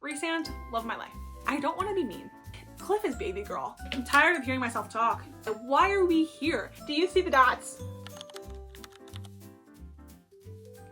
Resand, love my life. I don't want to be mean. Cliff is baby girl. I'm tired of hearing myself talk. Why are we here? Do you see the dots?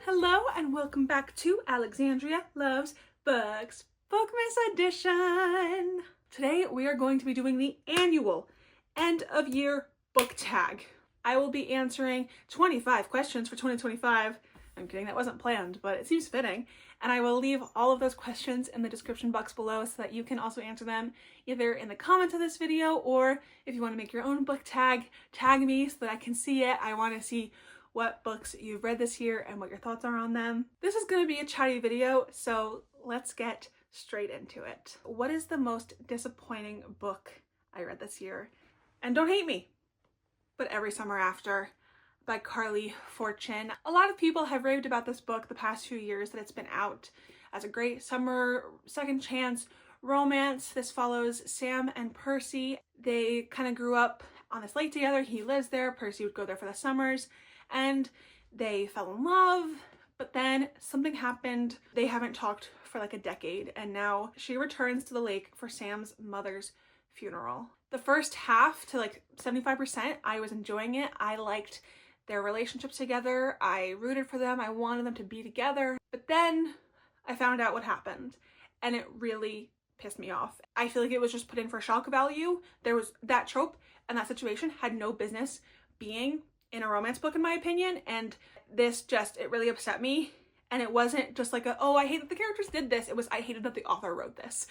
Hello and welcome back to Alexandria Loves Books, Bookmas edition. Today we are going to be doing the annual end of year book tag. I will be answering 25 questions for 2025. I'm kidding, that wasn't planned, but it seems fitting. And I will leave all of those questions in the description box below so that you can also answer them either in the comments of this video, or if you want to make your own book tag, tag me so that I can see it. I want to see what books you've read this year and what your thoughts are on them. This is going to be a chatty video, so let's get straight into it. What is the most disappointing book I read this year? And don't hate me, but Every Summer After by Carly Fortune. A lot of people have raved about this book the past few years that it's been out as a great summer second chance romance. This follows Sam and Percy. They kind of grew up on this lake together. He lives there, Percy would go there for the summers, and they fell in love, but then something happened. They haven't talked for like a decade, and now she returns to the lake for Sam's mother's funeral. The first half to like 75%, I was enjoying it. I liked their relationship together. I rooted for them. I wanted them to be together. But then I found out what happened, and it really pissed me off. I feel like it was just put in for shock value. There was that trope and that situation had no business being in a romance book, in my opinion. And this just, it really upset me. And it wasn't just like oh, I hate that the characters did this. It was, I hated that the author wrote this.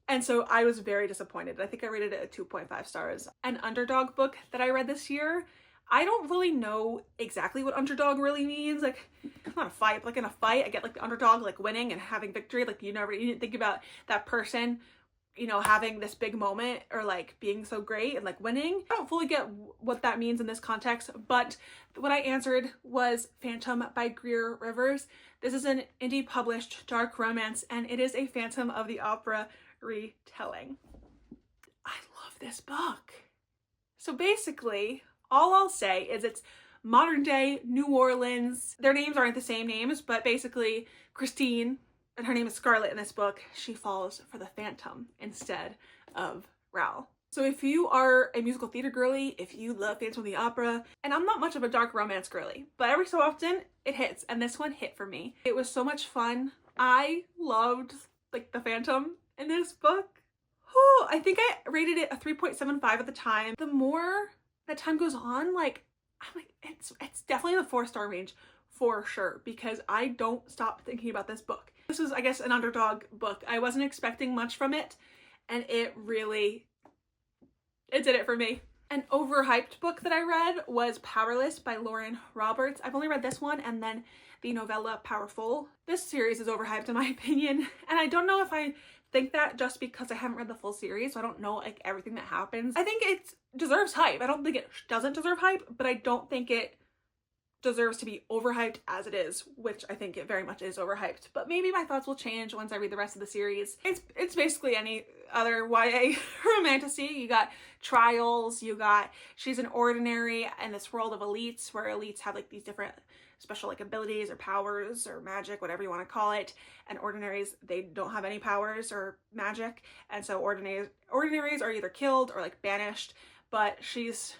And so I was very disappointed. I think I rated it at 2.5 stars. An underdog book that I read this year, I don't really know exactly what underdog really means. Like, it's not a fight, like in a fight, I get like the underdog like winning and having victory. Like you didn't think about that person, you know, having this big moment or like being so great and like winning. I don't fully get what that means in this context, but what I answered was Phantom by Greer Rivers. This is an indie published dark romance, and it is a Phantom of the Opera retelling. I love this book. So basically, all I'll say is it's modern day New Orleans. Their names aren't the same names, but basically Christine, and her name is Scarlett in this book, she falls for the Phantom instead of Raoul. So if you are a musical theater girly, if you love Phantom of the Opera, and I'm not much of a dark romance girly, but every so often it hits, and this one hit for me. It was so much fun. I loved like the Phantom in this book. Oh, I think I rated it a 3.75 at the time. The more that time goes on, like I'm like, it's definitely in the 4-star range for sure, because I don't stop thinking about this book. This was, I guess, an underdog book. I wasn't expecting much from it, and it did it for me. An overhyped book that I read was Powerless by Lauren Roberts. I've only read this one and then the novella Powerful. This series is overhyped in my opinion, and I don't know if I think that just because I haven't read the full series, so I don't know like everything that happens. I think it deserves hype. I don't think it doesn't deserve hype, but I don't think it deserves to be overhyped as it is, which I think it very much is overhyped. But maybe my thoughts will change once I read the rest of the series. It's basically any other YA romantasy. You got trials, you got she's an ordinary in this world of elites, where elites have like these different special like abilities or powers or magic, whatever you want to call it, and ordinaries, they don't have any powers or magic, and so ordinaries are either killed or like banished. But she's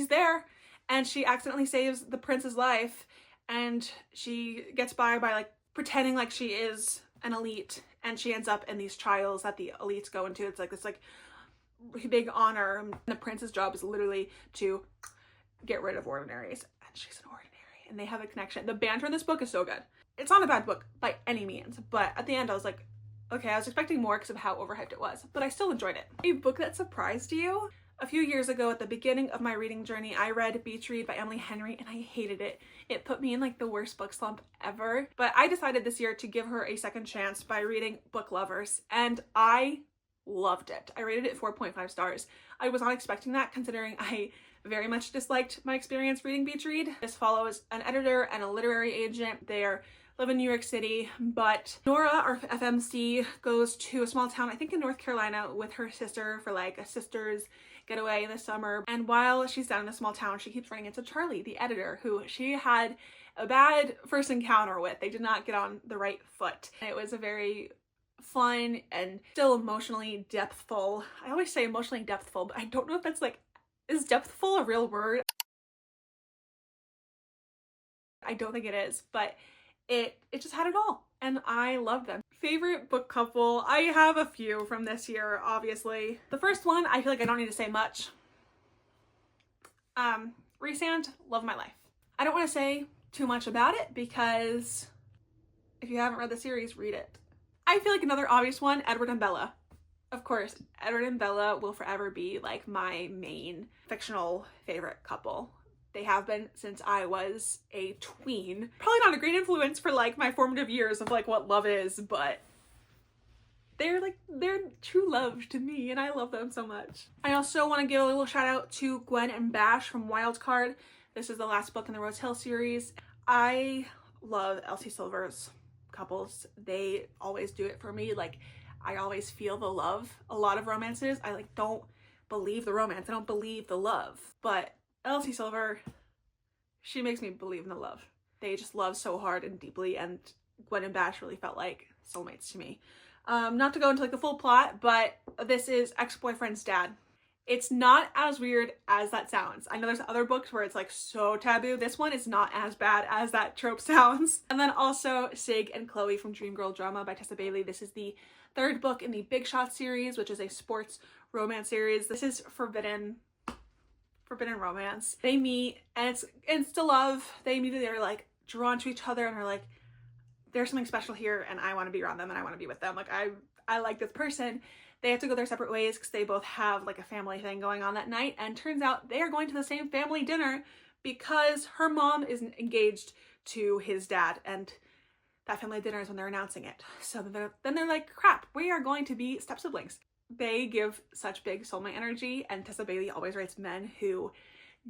there, and she accidentally saves the prince's life, and she gets by like pretending like she is an elite, and she ends up in these trials that the elites go into. It's like this like big honor, and the prince's job is literally to get rid of ordinaries, and she's an ordinary, and they have a connection. The banter in this book is so good. It's not a bad book by any means, but at the end I was like, okay, I was expecting more because of how overhyped it was, but I still enjoyed it. A book that surprised you? A few years ago, at the beginning of my reading journey, I read Beach Read by Emily Henry, and I hated it. It put me in like the worst book slump ever. But I decided this year to give her a second chance by reading Book Lovers, and I loved it. I rated it 4.5 stars. I was not expecting that, considering I very much disliked my experience reading Beach Read. This follows an editor and a literary agent. They live in New York City, but Nora, our FMC, goes to a small town, I think in North Carolina, with her sister for like a sister's getaway in the summer. And while she's down in a small town, she keeps running into Charlie, the editor, who she had a bad first encounter with. They did not get on the right foot. It was a very fun and still emotionally depthful. I always say emotionally depthful, but I don't know if that's like, is depthful a real word? I don't think it is, but it just had it all, and I love them. Favorite book couple, I have a few from this year, obviously. The first one, I feel like I don't need to say much. Resand, love my life. I don't want to say too much about it because if you haven't read the series, read it. I feel like another obvious one, Edward and Bella. Of course, Edward and Bella will forever be like my main fictional favorite couple. They have been since I was a tween. Probably not a great influence for like my formative years of like what love is, but they're true love to me, and I love them so much. I also want to give a little shout out to Gwen and Bash from Wildcard. This is the last book in the Rose Hill series. I love Elsie Silver's couples. They always do it for me. Like, I always feel the love. A lot of romances, I like don't believe the romance. I don't believe the love. But Elsie Silver, she makes me believe in the love. They just love so hard and deeply, and Gwen and Bash really felt like soulmates to me. Not to go into like the full plot, but this is ex-boyfriend's dad. It's not as weird as that sounds. I know there's other books where it's like so taboo. This one is not as bad as that trope sounds. And then also Sig and Chloe from Dream Girl Drama by Tessa Bailey. This is the third book in the Big Shot series, which is a sports romance series. This is forbidden romance. They meet and it's insta love. They immediately are like drawn to each other and are like, there's something special here and I want to be around them and I want to be with them. Like I like this person. They have to go their separate ways because they both have like a family thing going on that night, and turns out they are going to the same family dinner because her mom is engaged to his dad, and that family dinner is when they're announcing it. So then they're like, crap, we are going to be step siblings. They give such big soulmate energy, and Tessa Bailey always writes men who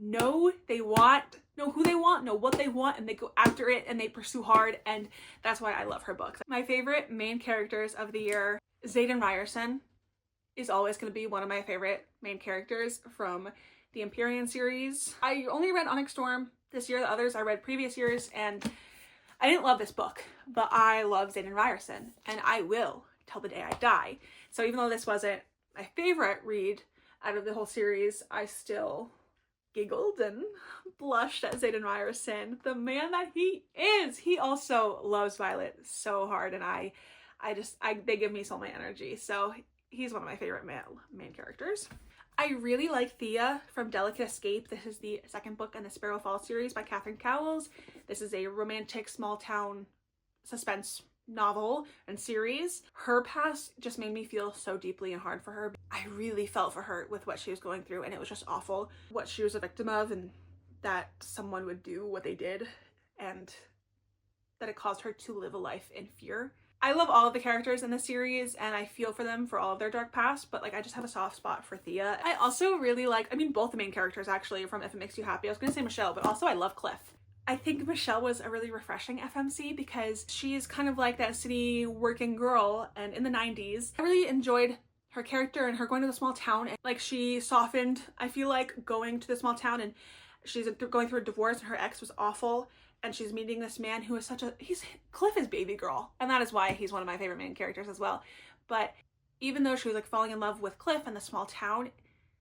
know who they want, know what they want, and they go after it and they pursue hard, and that's why I love her books. My favorite main characters of the year, Xaden Ryerson is always going to be one of my favorite main characters from the Empyrean series. I only read Onyx Storm this year. The others I read previous years, and I didn't love this book, but I love Xaden Ryerson, and I will till the day I die. So even though this wasn't my favorite read out of the whole series, I still giggled and blushed at Xaden Ryerson, the man that he is. He also loves Violet so hard, and they give me soulmate energy. So he's one of my favorite main characters. I really like Thea from Delicate Escape. This is the second book in the Sparrow Falls series by Catherine Cowles. This is a romantic small town suspense novel and series. Her past just made me feel so deeply and hard for her. I really felt for her with what she was going through, and it was just awful what she was a victim of, and that someone would do what they did, and that it caused her to live a life in fear. I love all of the characters in the series, and I feel for them for all of their dark past, but like I just have a soft spot for Thea. I also really like, both the main characters actually from If It Makes You Happy. I was gonna say Michelle, but also I love Cliff. I think Michelle was a really refreshing FMC because she is kind of like that city working girl, and in the 90s, I really enjoyed her character and her going to the small town, and like she softened, I feel like, going to the small town, and she's going through a divorce and her ex was awful. And she's meeting this man who is Cliff is baby girl. And that is why he's one of my favorite main characters as well. But even though she was like falling in love with Cliff in the small town,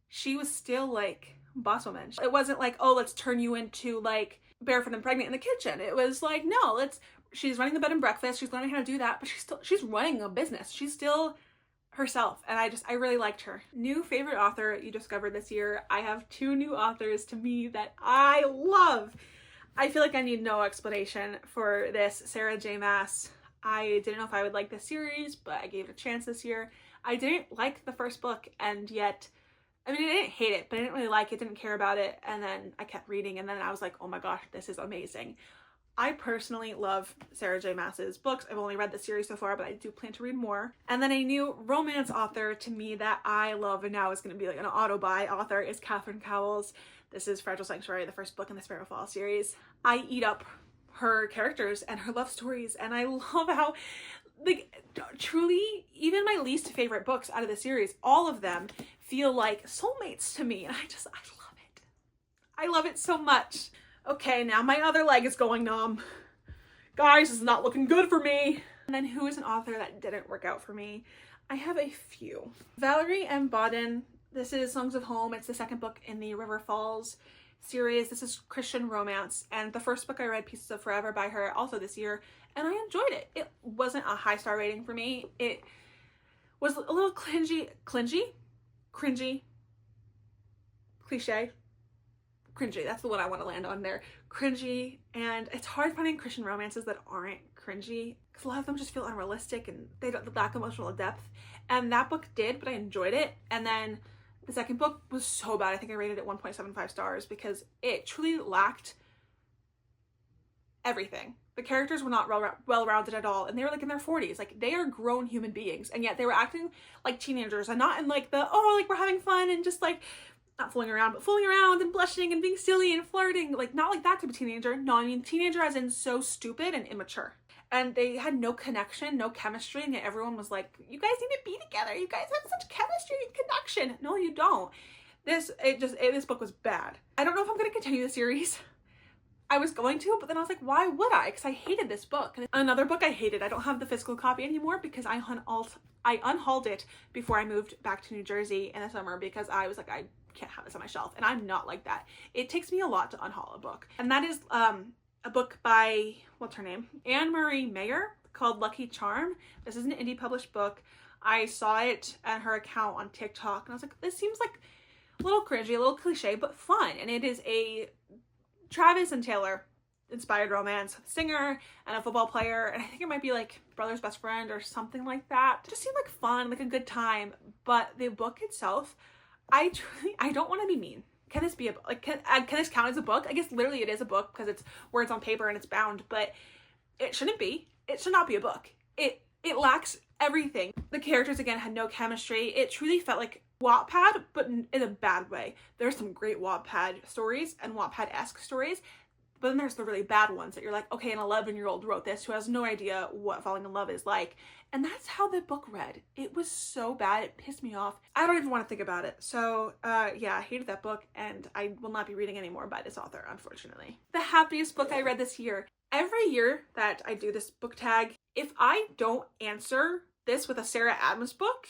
she was still like boss woman. It wasn't like, oh, let's turn you into like barefoot and pregnant in the kitchen. It was like, no, she's running the bed and breakfast. She's learning how to do that, but she's running a business. She's still herself. And I really liked her. New favorite author you discovered this year. I have two new authors to me that I love. I feel like I need no explanation for this. Sarah J. Maas. I didn't know if I would like this series, but I gave it a chance this year. I didn't like the first book, and yet, I didn't hate it, but I didn't really like it, didn't care about it, and then I kept reading, and then I was like, oh my gosh, this is amazing. I personally love Sarah J. Maas's books. I've only read the series so far, but I do plan to read more. And then a new romance author to me that I love, and now is going to be like an auto-buy author, is Catherine Cowles. This is Fragile Sanctuary, the first book in the Sparrow Falls series. I eat up her characters and her love stories, and I love how, like, truly, even my least favorite books out of the series, all of them feel like soulmates to me, and I love it. I love it so much. Okay, now my other leg is going numb. Guys, this is not looking good for me. And then who is an author that didn't work out for me? I have a few. Valerie M. Bodden. This is Songs of Home. It's the second book in the River Falls series. This is Christian romance. And the first book I read, Pieces of Forever, by her also this year. And I enjoyed it. It wasn't a high star rating for me. It was a little cringy, cliche. Cringy, that's the one I want to land on there. Cringy, and it's hard finding Christian romances that aren't cringy because a lot of them just feel unrealistic and they don't lack emotional depth. And that book did, but I enjoyed it. And then the second book was so bad. I think I rated it 1.75 stars because it truly lacked everything. The characters were not well-rounded at all, and they were like in their 40s. Like, they are grown human beings, and yet they were acting like teenagers, and not in like the, oh, like we're having fun and just like not fooling around, but fooling around and blushing and being silly and flirting. Like, not like that type of teenager. No, I mean teenager as in so stupid and immature. And they had no connection, no chemistry, and yet everyone was like, you guys need to be together. You guys have such chemistry and connection. No, you don't. This book was bad. I don't know if I'm going to continue the series. I was going to, but then I was like, why would I? Because I hated this book. And another book I hated. I don't have the physical copy anymore because I unhauled it before I moved back to New Jersey in the summer because I was like, I can't have this on my shelf. And I'm not like that. It takes me a lot to unhaul a book. And that is a book by, what's her name? Anne Marie Mayer, called Lucky Charm. This is an indie published book. I saw it at her account on TikTok and I was like, this seems like a little cringy, a little cliche, but fun. And it is a Travis and Taylor inspired romance, singer and a football player, and I think it might be like brother's best friend or something like that. It just seemed like fun, like a good time. But the book itself, I don't want to be mean. Can this be a like? Can this count as a book? I guess literally it is a book because it's words on paper and it's bound, but it shouldn't be. It should not be a book. It lacks everything. The characters again had no chemistry. It truly felt like Wattpad, but in a bad way. There's some great Wattpad stories and Wattpad-esque stories, but then there's the really bad ones that you're like, okay, an 11-year-old wrote this who has no idea what falling in love is like. And that's how the book read. It was so bad. It pissed me off. I don't even want to think about it. So yeah, I hated that book and I will not be reading anymore by this author, unfortunately. The happiest book I read this year. Every year that I do this book tag, if I don't answer this with a Sarah Adams book,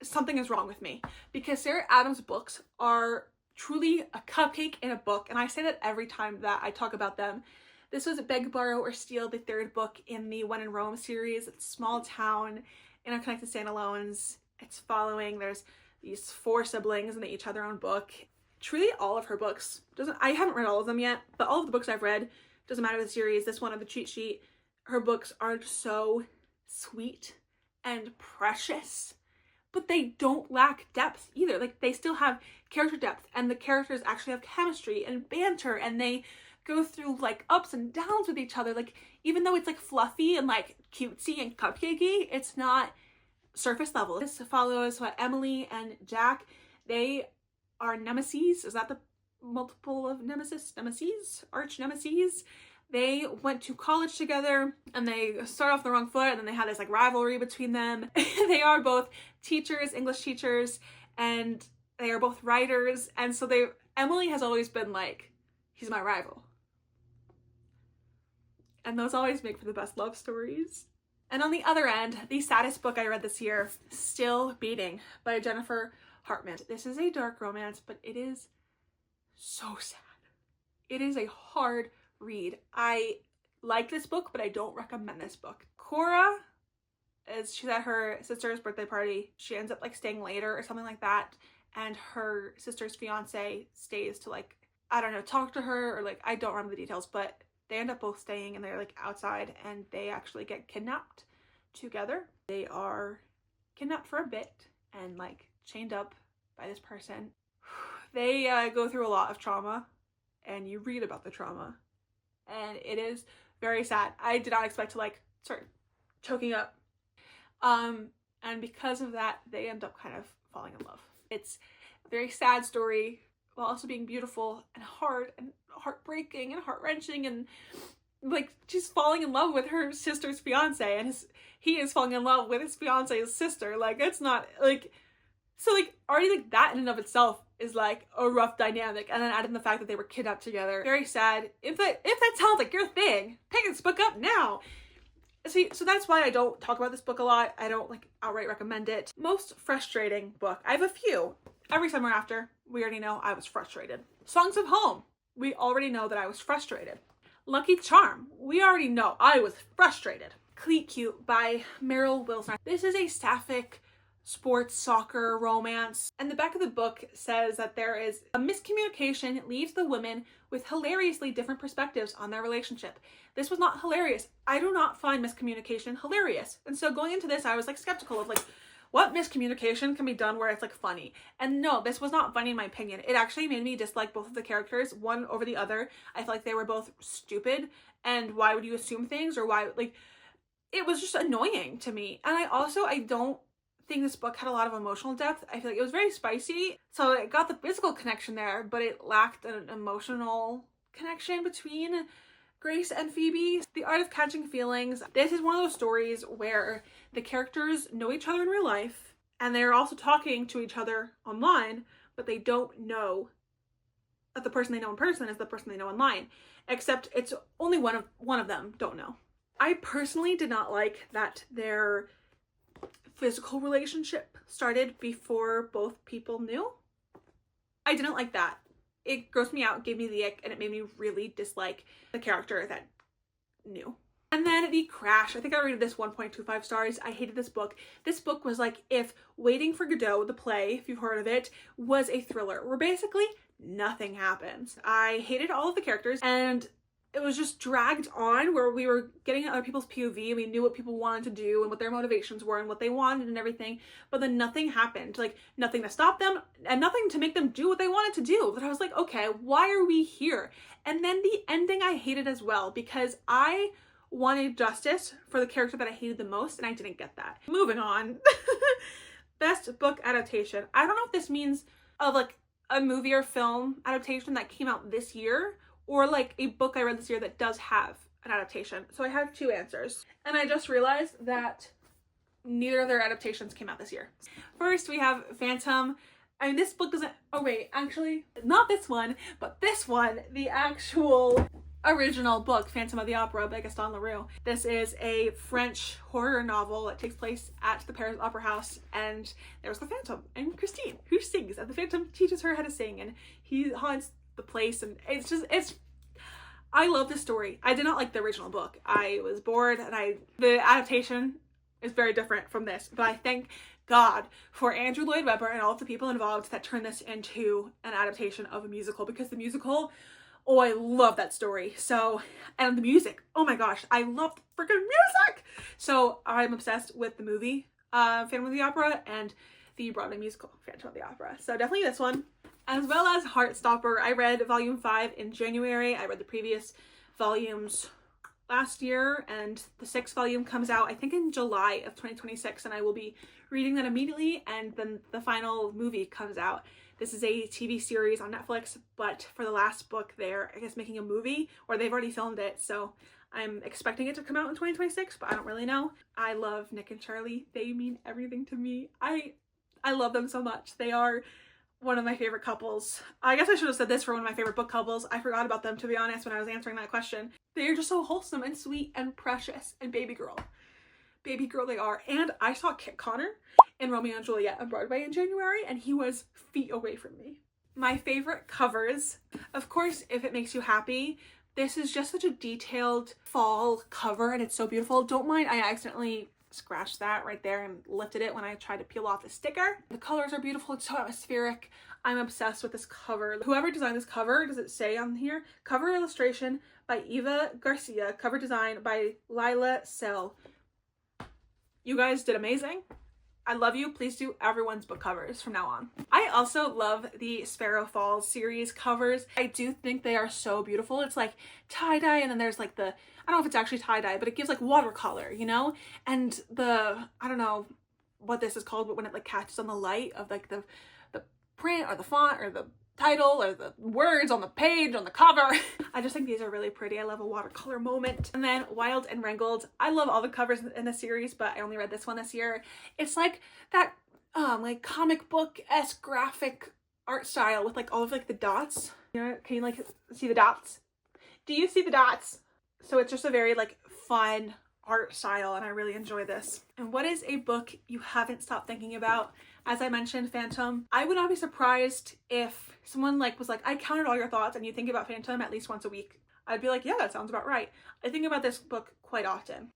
something is wrong with me, because Sarah Adams books are truly a cupcake in a book, and I say that every time that I talk about them. This was Beg, Borrow, or Steal, the third book in the When in Rome series. It's small town, interconnected standalones. It's following, there's these 4 siblings and they each have their own book. Truly all of her books, I haven't read all of them yet, but all of the books I've read, doesn't matter the series, this one of the cheat sheet, her books are so sweet and precious. But they don't lack depth either. Like, they still have character depth, and the characters actually have chemistry and banter, and they go through like ups and downs with each other. Like, even though it's like fluffy and like cutesy and cupcakey, it's not surface level. This follows Emily and Jack. They are nemesis. Is that the multiple of nemesis? Arch nemesis. They went to college together and they start off the wrong foot, and then they had this like rivalry between them. They are both teachers, English teachers, and they are both writers. And so Emily has always been like, he's my rival. And those always make for the best love stories. And on the other end, the saddest book I read this year, Still Beating by Jennifer Hartman. This is a dark romance, but it is so sad. It is a hard read. I like this book, but I don't recommend this book. Cora, she's at her sister's birthday party. She ends up like staying later or something like that, and her sister's fiance stays to like, I don't know, talk to her, or like, I don't remember the details, but they end up both staying and they're like outside, and they actually get kidnapped together. They are kidnapped for a bit and like chained up by this person. They go through a lot of trauma, and you read about the trauma, and it is very sad. I did not expect to like start choking up. And because of that, they end up kind of falling in love. It's a very sad story while also being beautiful and hard and heartbreaking and heart-wrenching, and like she's falling in love with her sister's fiance, and he is falling in love with his fiance's sister. Like, it's not like, so like already like that in and of itself is like a rough dynamic, and then add in the fact that they were kidnapped together. Very sad. If that sounds like your thing, pick this book up now. See, so that's why I don't talk about this book a lot. I don't like outright recommend it. Most frustrating book. I have a few. Every Summer After, we already know I was frustrated. Songs of Home, we already know that I was frustrated. Lucky Charm, we already know I was frustrated. Cleat Cute by Meryl Wilson. This is a sapphic sports, soccer, romance. And the back of the book says that there is a miscommunication leaves the women with hilariously different perspectives on their relationship. This was not hilarious. I do not find miscommunication hilarious. And so going into this, I was like skeptical of like, what miscommunication can be done where it's like funny? And no, this was not funny in my opinion. It actually made me dislike both of the characters, one over the other. I feel like they were both stupid, and why would you assume things, or why, like, it was just annoying to me. And I don't think this book had a lot of emotional depth. I feel like it was very spicy, so it got the physical connection there, but it lacked an emotional connection between Grace and Phoebe. The Art of Catching Feelings. This is one of those stories where the characters know each other in real life, and they're also talking to each other online, but they don't know that the person they know in person is the person they know online, except it's only one of them don't know. I personally did not like that their physical relationship started before both people knew. I didn't like that. It grossed me out, gave me the ick, and it made me really dislike the character that knew. And then The Crash. I think I rated this 1.25 stars. I hated this book. This book was like if Waiting for Godot, the play, if you've heard of it, was a thriller where basically nothing happens. I hated all of the characters, and it was just dragged on where we were getting other people's POV and we knew what people wanted to do and what their motivations were and what they wanted and everything, but then nothing happened. Like, nothing to stop them and nothing to make them do what they wanted to do. But I was like, okay, why are we here? And then the ending I hated as well, because I wanted justice for the character that I hated the most, and I didn't get that. Moving on. Best book adaptation. I don't know if this means of like a movie or film adaptation that came out this year, or like a book I read this year that does have an adaptation. So I have two answers. And I just realized that neither of their adaptations came out this year. First, we have Phantom. I mean, this book doesn't, oh wait, actually, not this one, but this one, the actual original book, Phantom of the Opera by Gaston Leroux. This is a French horror novel that takes place at the Paris Opera House, and there's the Phantom and Christine, who sings, and the Phantom teaches her how to sing, and he haunts the place, and I love this story. I did not like the original book. I was bored, and the adaptation is very different from this, but I thank God for Andrew Lloyd Webber and all of the people involved that turned this into an adaptation of a musical, because the musical, oh, I love that story. So, and the music, oh my gosh, I love the freaking music. So I'm obsessed with the movie Phantom of the Opera and the Broadway musical Phantom of the Opera. So definitely this one. As well as Heartstopper. I read volume 5 in January. I read the previous volumes last year, and the 6th volume comes out I think in July of 2026, and I will be reading that immediately, and then the final movie comes out. This is a TV series on Netflix, but for the last book they're, I guess, making a movie, or they've already filmed it, so I'm expecting it to come out in 2026, but I don't really know. I love Nick and Charlie. They mean everything to me. I love them so much. They are one of my favorite couples. I guess I should have said this for one of my favorite book couples. I forgot about them, to be honest, when I was answering that question. They're just so wholesome and sweet and precious, and baby girl. Baby girl they are. And I saw Kit Connor in Romeo and Juliet on Broadway in January, and he was feet away from me. My favorite covers, of course, If It Makes You Happy. This is just such a detailed fall cover, and it's so beautiful. Don't mind I accidentally scratched that right there and lifted it when I tried to peel off the sticker. The colors are beautiful. It's so atmospheric. I'm obsessed with this cover. Whoever designed this cover, does it say on here? Cover illustration by Eva Garcia. Cover design by Lila Sell. You guys did amazing. I love you. Please do everyone's book covers from now on. I also love the Sparrow Falls series covers. I do think they are so beautiful. It's like tie-dye, and then there's like the, I don't know if it's actually tie-dye, but it gives like watercolor, you know? And the, I don't know what this is called, but when it like catches on the light of like the print or the font or the title or the words on the page on the cover. I just think these are really pretty. I love a watercolor moment. And then Wild and Wrangled. I love all the covers in the series, but I only read this one this year. It's like that like comic book-esque graphic art style with like all of like the dots. You know, can you like see the dots? Do you see the dots? So it's just a very like fun art style, and I really enjoy this. And what is a book you haven't stopped thinking about? As I mentioned, Phantom. I would not be surprised if someone like was like, I counted all your thoughts and you think about Phantom at least once a week. I'd be like, yeah, that sounds about right. I think about this book quite often.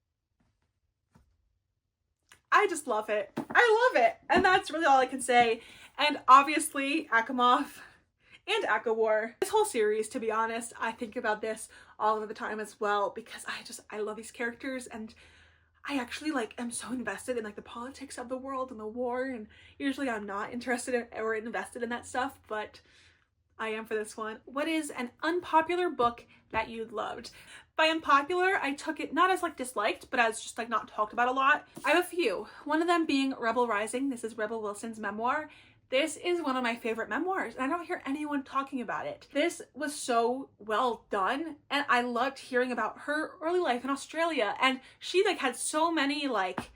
I just love it. I love it. And that's really all I can say. And obviously, Akamov and Akawar. This whole series, to be honest, I think about this all of the time as well, because I love these characters, and I actually like am so invested in like the politics of the world and the war, and usually I'm not interested in or invested in that stuff, but I am for this one. What is an unpopular book that you loved? By unpopular, I took it not as like disliked, but as just like not talked about a lot. I have a few. One of them being Rebel Rising. This is Rebel Wilson's memoir. This is one of my favorite memoirs, and I don't hear anyone talking about it. This was so well done, and I loved hearing about her early life in Australia, and she like had so many like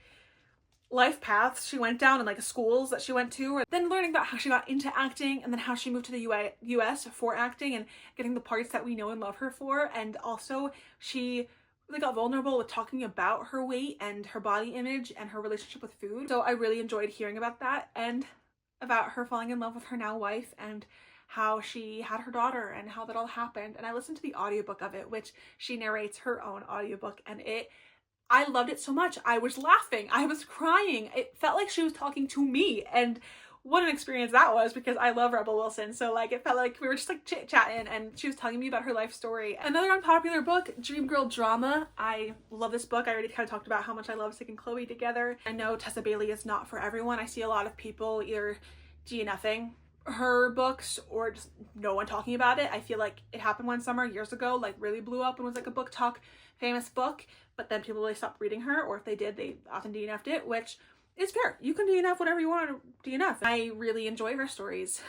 life paths she went down and like schools that she went to, or then learning about how she got into acting, and then how she moved to the US for acting and getting the parts that we know and love her for. And also she really got vulnerable with talking about her weight and her body image and her relationship with food. So I really enjoyed hearing about that, and about her falling in love with her now wife, and how she had her daughter and how that all happened. And I listened to the audiobook of it, which she narrates her own audiobook, and I loved it so much. I was laughing, I was crying. It felt like she was talking to me, and what an experience that was, because I love Rebel Wilson. So like it felt like we were just like chit-chatting, and she was telling me about her life story. Another unpopular book, Dream Girl Drama. I love this book. I already kind of talked about how much I love Sig and Chloe together. I know Tessa Bailey is not for everyone. I see a lot of people either DNFing her books or just no one talking about it. I feel like it happened one summer years ago, like really blew up and was like a book talk famous book, but then people really stopped reading her, or if they did, they often DNF'd it, which is fair. You can DNF whatever you want to DNF. I really enjoy her stories.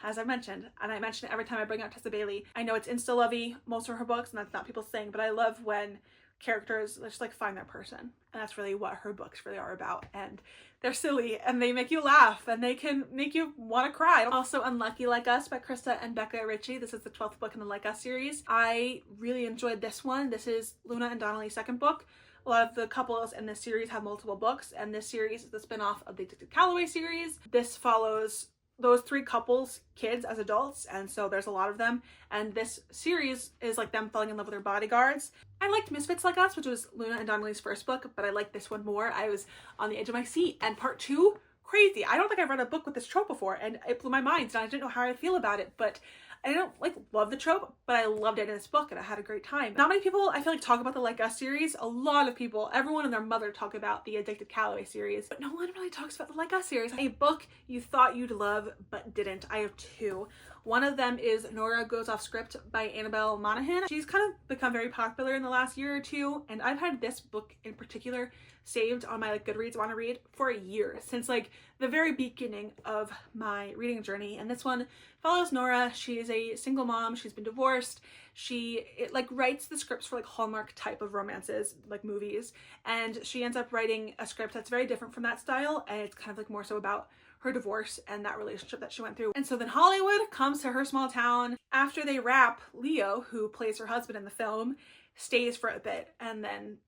As I mentioned, and I mention it every time I bring up Tessa Bailey, I know it's insta-lovey, most of her books, and that's not people's thing, but I love when characters just like find their person, and that's really what her books really are about. And they're silly, and they make you laugh, and they can make you want to cry. Also, Unlucky Like Us by Krista and Becca Ritchie. This is the 12th book in the Like Us series. I really enjoyed this one. This is Luna and Donnelly's second book. A lot of the couples in this series have multiple books, and this series is the spin-off of the Addicted Calloway series. This follows those three couples' kids as adults, and so there's a lot of them, and this series is like them falling in love with their bodyguards. I liked Misfits Like Us, which was Luna and Donnelly's first book, but I liked this one more. I was on the edge of my seat, and part two, crazy. I don't think I've read a book with this trope before, and it blew my mind, and I didn't know how I'd feel about it, but I don't like love the trope, but I loved it in this book, and I had a great time. Not many people, I feel like, talk about the Like Us series. A lot of people, everyone and their mother, talk about the Addicted Calloway series, but no one really talks about the Like Us series. A book you thought you'd love but didn't. I have two. One of them is Nora Goes Off Script by Annabelle Monaghan. She's kind of become very popular in the last year or two, and I've had this book in particular saved on my like Goodreads want to read for a year, since like the very beginning of my reading journey. And this one follows Nora. She is a single mom. She's been divorced. She like writes the scripts for like Hallmark type of romances, like movies, and she ends up writing a script that's very different from that style, and it's kind of like more so about her divorce and that relationship that she went through. And so then Hollywood comes to her small town. After they wrap, Leo, who plays her husband in the film, stays for a bit, and then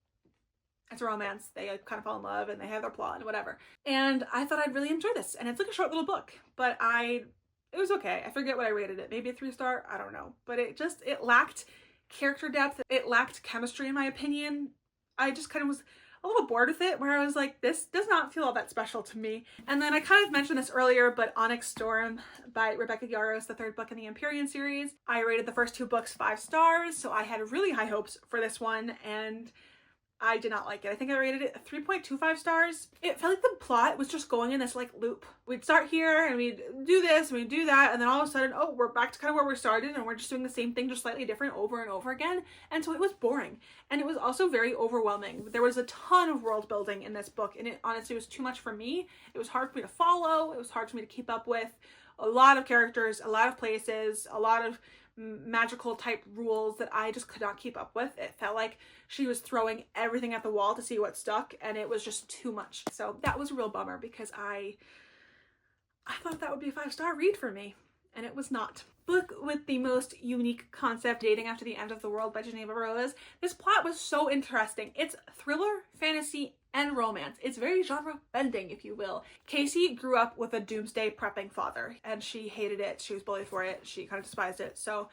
it's a romance. They kind of fall in love, and they have their plot and whatever. And I thought I'd really enjoy this, and it's like a short little book, but it was okay. I forget what I rated it. Maybe a 3-star? I don't know. But it lacked character depth. It lacked chemistry, in my opinion. I just kind of was a little bored with it, where I was like, this does not feel all that special to me. And then I kind of mentioned this earlier, but Onyx Storm by Rebecca Yarros, the third book in the Empyrean series. I rated the first 2 books 5 stars, so I had really high hopes for this one, and I did not like it. I think I rated it 3.25 stars. It felt like the plot was just going in this like loop. We'd start here and we'd do this and we'd do that, and then all of a sudden, oh, we're back to kind of where we started, and we're just doing the same thing, just slightly different over and over again. And so it was boring, and it was also very overwhelming. There was a ton of world building in this book, and it honestly was too much for me. It was hard for me to follow. It was hard for me to keep up with. A lot of characters, a lot of places, a lot of magical type rules that I just could not keep up with. It felt like she was throwing everything at the wall to see what stuck, and it was just too much. So that was a real bummer, because I I thought that would be a 5-star read for me, and it was not. Book with the most unique concept, Dating After the End of the World by Geneva Rose. This plot was so interesting. It's thriller, fantasy, and romance. It's very genre bending, if you will. Casey grew up with a doomsday prepping father, and she hated it. She was bullied for it. She kind of despised it. So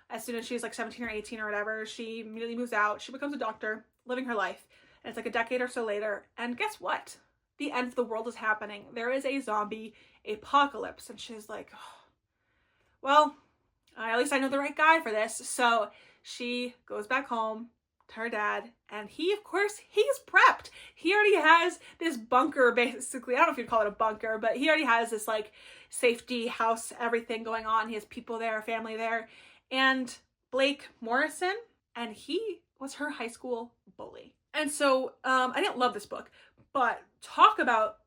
as soon as she's like 17 or 18 or whatever, she immediately moves out. She becomes a doctor, living her life. And it's like a decade or so later. And guess what? The end of the world is happening. There is a zombie apocalypse. And she's like, oh, well, at least I know the right guy for this. So she goes back home to her dad, and he, of course, he's prepped. He already has this bunker, basically. I don't know if you'd call it a bunker, but he already has this like safety house, everything going on. He has people there, family there. And Blake Morrison, and he was her high school bully. And so I didn't love this book, but talk about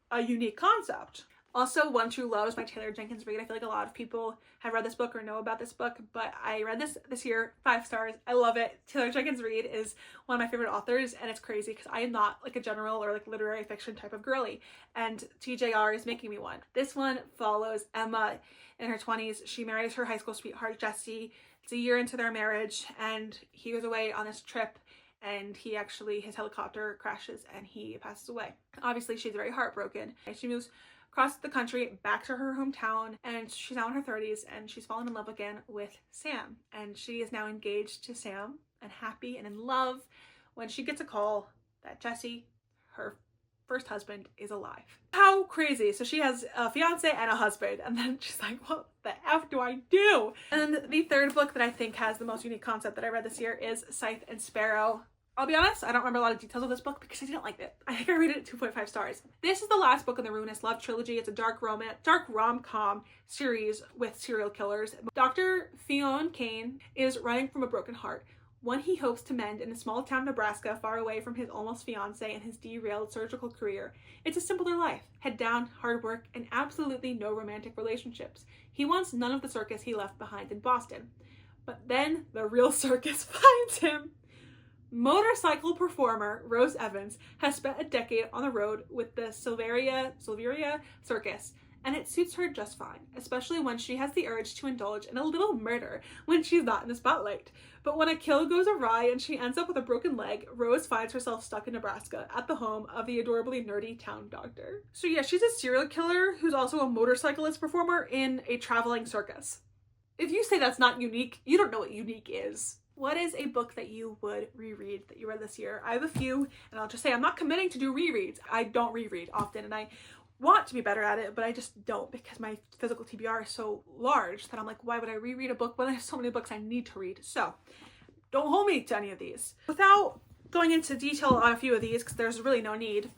a unique concept. Also, One True Love is my Taylor Jenkins read. I feel like a lot of people have read this book or know about this book, but I read this year, 5 stars. I love it. Taylor Jenkins Reid is one of my favorite authors, and it's crazy because I am not like a general or like literary fiction type of girly, and TJR is making me one. This one follows Emma in her 20s. She marries her high school sweetheart, Jesse. It's a year into their marriage, and he was away on this trip, and his helicopter crashes and he passes away. Obviously, she's very heartbroken. She moves across the country back to her hometown, and she's now in her 30s, and she's fallen in love again with Sam, and she is now engaged to Sam and happy and in love when she gets a call that Jesse, her first husband, is alive. How crazy. So she has a fiance and a husband, and then she's like, what the F do I do? And the third book that I think has the most unique concept that I read this year is Scythe and Sparrow. I'll be honest, I don't remember a lot of details of this book because I didn't like it. I think I rated it 2.5 stars. This is the last book in the Ruinous Love trilogy. It's a dark rom-com series with serial killers. Dr. Fionn Kane is running from a broken heart, one he hopes to mend in a small town, Nebraska, far away from his almost fiancé and his derailed surgical career. It's a simpler life, head down, hard work, and absolutely no romantic relationships. He wants none of the circus he left behind in Boston. But then the real circus finds him. Motorcycle performer Rose Evans has spent a decade on the road with the Silveria Circus, and it suits her just fine, especially when she has the urge to indulge in a little murder when she's not in the spotlight. But when a kill goes awry and she ends up with a broken leg, Rose finds herself stuck in Nebraska at the home of the adorably nerdy town doctor. So yeah, she's a serial killer who's also a motorcyclist performer in a traveling circus. If you say that's not unique, you don't know what unique is. What is a book that you would reread that you read this year? I have a few, and I'll just say I'm not committing to do rereads. I don't reread often, and I want to be better at it, but I just don't because my physical TBR is so large that I'm like, why would I reread a book when I have so many books I need to read? So don't hold me to any of these. Without going into detail on a few of these, because there's really no need,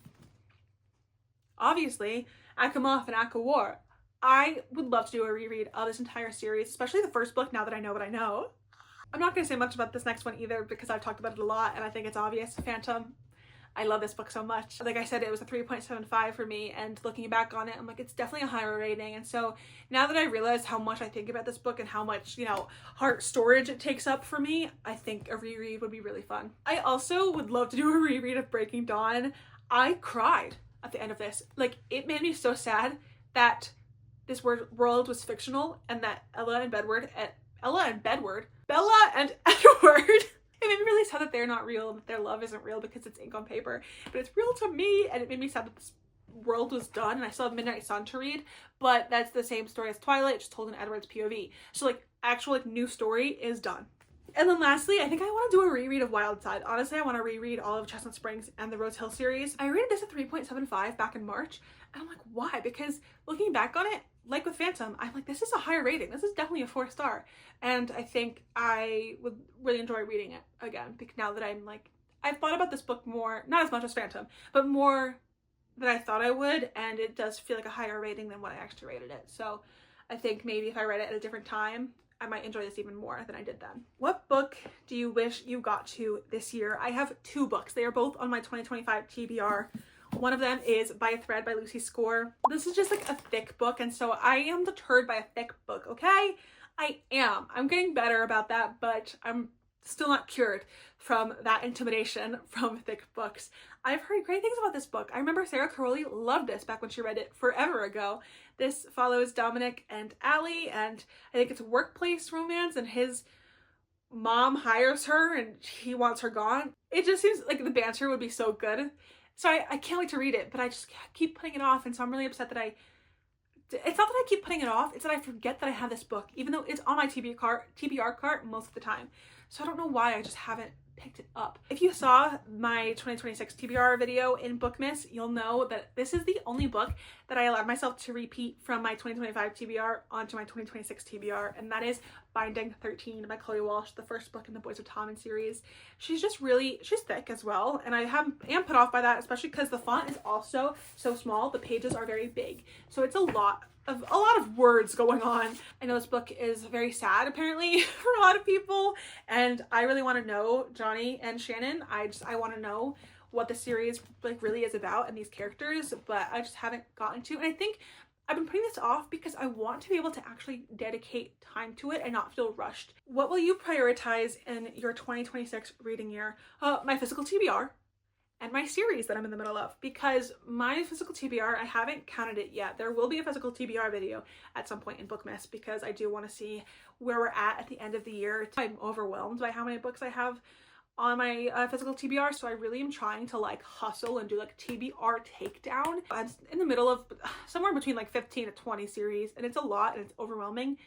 obviously, Akhimov and Akhawar. I would love to do a reread of this entire series, especially the first book now that I know what I know. I'm not going to say much about this next one either because I've talked about it a lot and I think it's obvious. Phantom. I love this book so much. Like I said, it was a 3.75 for me, and looking back on it, I'm like, it's definitely a higher rating. And so now that I realize how much I think about this book and how much, heart storage it takes up for me, I think a reread would be really fun. I also would love to do a reread of Breaking Dawn. I cried at the end of this. Like, it made me so sad that this world was fictional and that Bella and Edward it made me really sad that they're not real and that their love isn't real because it's ink on paper, but it's real to me, and it made me sad that this world was done. And I still have Midnight Sun to read, but that's the same story as Twilight, just told in Edward's POV. So like actual new story is done. And then lastly, I think I want to do a reread of Wild Side. Honestly, I want to reread all of Chestnut Springs and the Rose Hill series. I rated this at 3.75 back in March, and I'm like, why? Because looking back on it, like with Phantom, I'm like, this is a higher rating. This is definitely a 4-star. And I think I would really enjoy reading it again, because now that I'm like, I've thought about this book more, not as much as Phantom, but more than I thought I would, and it does feel like a higher rating than what I actually rated it. So I think maybe if I read it at a different time, I might enjoy this even more than I did then. What book do you wish you got to this year? I have 2 books. They are both on my 2025 TBR. One of them is By a Thread by Lucy Score. This is just like a thick book, and so I am deterred by a thick book, okay? I am. I'm getting better about that, but I'm still not cured from that intimidation from thick books. I've heard great things about this book. I remember Sarah Caroli loved this back when she read it forever ago. This follows Dominic and Allie, and I think it's a workplace romance, and his mom hires her and he wants her gone. It just seems like the banter would be so good. So I can't wait to read it, but I just keep putting it off, and so I'm really upset that it's not that I keep putting it off, it's that I forget that I have this book, even though it's on my TBR cart most of the time. So I don't know why I just haven't picked it up. If you saw my 2026 TBR video in Bookmas, you'll know that this is the only book that I allowed myself to repeat from my 2025 TBR onto my 2026 TBR, and that is Binding 13 by Chloe Walsh, the first book in the Boys of Tommen series. She's thick as well, and I am put off by that, especially because the font is also so small. The pages are very big, so it's a lot of words going on. I know this book is very sad apparently for a lot of people, and I really want to know Johnny and Shannon. I want to know what the series like really is about and these characters, but I just haven't gotten to. And I think I've been putting this off because I want to be able to actually dedicate time to it and not feel rushed. What will you prioritize in your 2026 reading year? My physical TBR and my series that I'm in the middle of, because my physical TBR, I haven't counted it yet. There will be a physical TBR video at some point in Bookmas, because I do want to see where we're at the end of the year. I'm overwhelmed by how many books I have on my physical TBR, so I really am trying to like hustle and do like TBR takedown. I'm in the middle of somewhere between like 15 to 20 series, and it's a lot and it's overwhelming,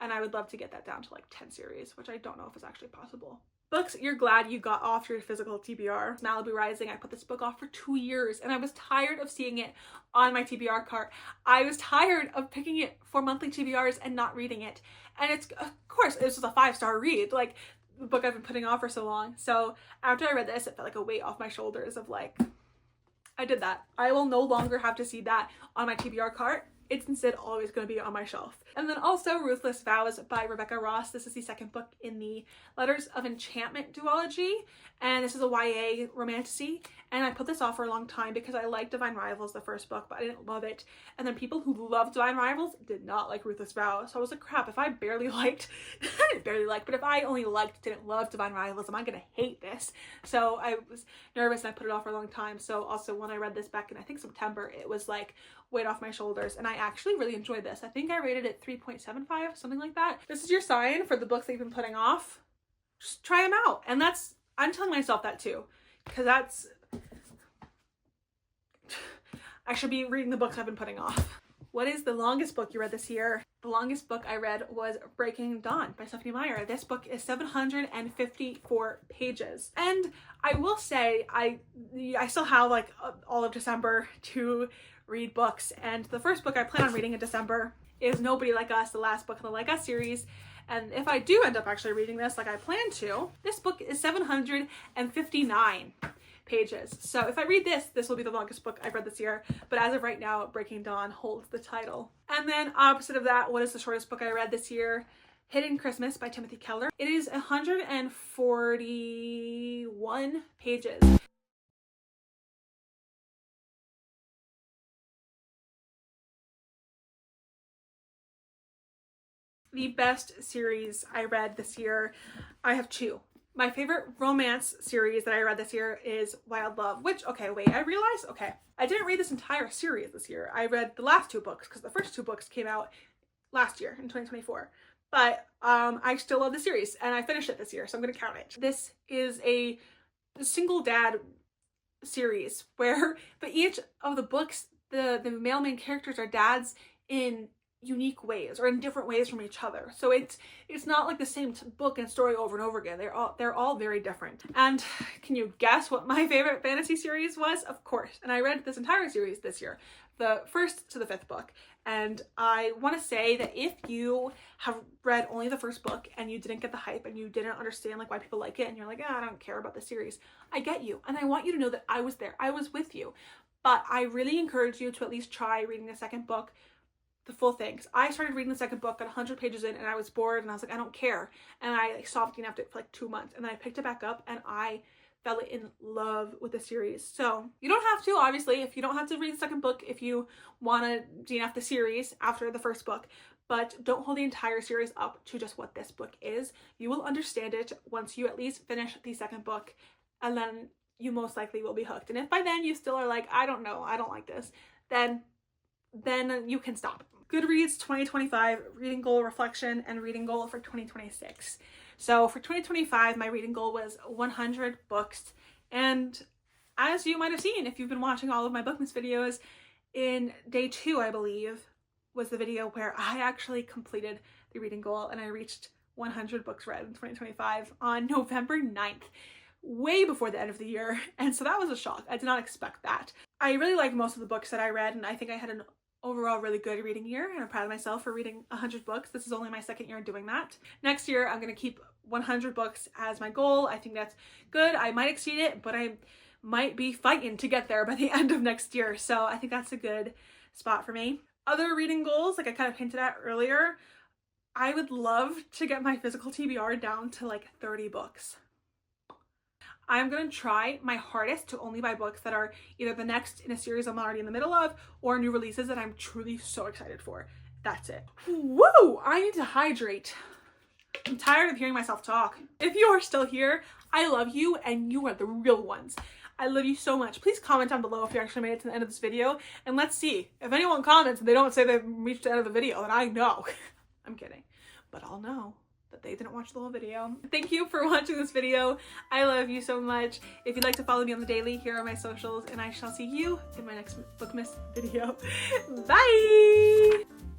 and I would love to get that down to like 10 series, which I don't know if it's actually possible. Books you're glad you got off your physical TBR. Malibu Rising, I put this book off for 2 years, and I was tired of seeing it on my TBR cart. I was tired of picking it for monthly TBRs and not reading it. And it's, of course, it was just a 5-star read, like the book I've been putting off for so long. So after I read this, it felt like a weight off my shoulders of like, I did that. I will no longer have to see that on my TBR cart. It's instead always going to be on my shelf. And then also Ruthless Vows by Rebecca Ross. This is the second book in the Letters of Enchantment duology, and this is a YA romantasy. And I put this off for a long time because I liked Divine Rivals, the first book, but I didn't love it. And then people who loved Divine Rivals did not like Ruthless Vows. So I was like, crap, if I barely liked, I didn't barely like, but if I only liked, didn't love Divine Rivals, am I going to hate this? So I was nervous and I put it off for a long time. So also when I read this back in, I think September, it was like weight off my shoulders, and I actually really enjoyed this. I think I rated it 3.75, something like that. This is your sign for the books that you've been putting off. Just try them out. And I'm telling myself that too, because I should be reading the books I've been putting off. What is the longest book you read this year? The longest book I read was Breaking Dawn by Stephanie Meyer. This book is 754 pages. And I will say, I still have like all of December to read books. And the first book I plan on reading in December is Nobody Like Us, the last book in the Like Us series. And if I do end up actually reading this like I plan to, this book is 759 pages. So if I read this will be the longest book I've read this year. But as of right now, Breaking Dawn holds the title. And then opposite of that, what is the shortest book I read this year? Hidden Christmas by Timothy Keller. It is 141 pages. The best series I read this year, I have two. My favorite romance series that I read this year is Wild Love, which, okay, wait, I realized, okay, I didn't read this entire series this year. I read the last two books because the first two books came out last year in 2024. But I still love the series, and I finished it this year, so I'm going to count it. This is a single dad series where, but each of the books, the male main characters are dads in unique ways or in different ways from each other. So it's not like the same book and story over and over again. They're all very different. And can you guess what my favorite fantasy series was? Of course. And I read this entire series this year, the first to the fifth book. And I want to say that if you have read only the first book and you didn't get the hype and you didn't understand like why people like it and you're like, I don't care about the series, I get you. And I want you to know that I was there. I was with you. But I really encourage you to at least try reading the second book, the full thing. I started reading the second book, got 100 pages in, and I was bored, and I was like, I don't care. And I stopped and after it for like 2 months, and then I picked it back up, and I fell in love with the series. So you don't have to, obviously, if you don't have to read the second book if you want to DNF the series after the first book, but don't hold the entire series up to just what this book is. You will understand it once you at least finish the second book, and then you most likely will be hooked. And if by then you still are like, I don't know, I don't like this, then you can stop. Goodreads 2025 reading goal reflection and reading goal for 2026. So for 2025, my reading goal was 100 books. And as you might have seen, if you've been watching all of my Bookmas videos, in day 2, I believe, was the video where I actually completed the reading goal and I reached 100 books read in 2025 on November 9th, way before the end of the year. And so that was a shock. I did not expect that. I really liked most of the books that I read, and I think I had an overall really good reading year, and I'm proud of myself for reading 100 books. This is only my 2nd year doing that. Next year, I'm going to keep 100 books as my goal. I think that's good. I might exceed it, but I might be fighting to get there by the end of next year. So I think that's a good spot for me. Other reading goals, like I kind of hinted at earlier, I would love to get my physical TBR down to like 30 books. I'm going to try my hardest to only buy books that are either the next in a series I'm already in the middle of or new releases that I'm truly so excited for. That's it. Woo! I need to hydrate. I'm tired of hearing myself talk. If you are still here, I love you and you are the real ones. I love you so much. Please comment down below if you actually made it to the end of this video, and let's see. If anyone comments and they don't say they've reached the end of the video, then I know. I'm kidding, but I'll know that they didn't watch the whole video. Thank you for watching this video. I love you so much. If you'd like to follow me on the daily, here are my socials, and I shall see you in my next Bookmas video. Bye!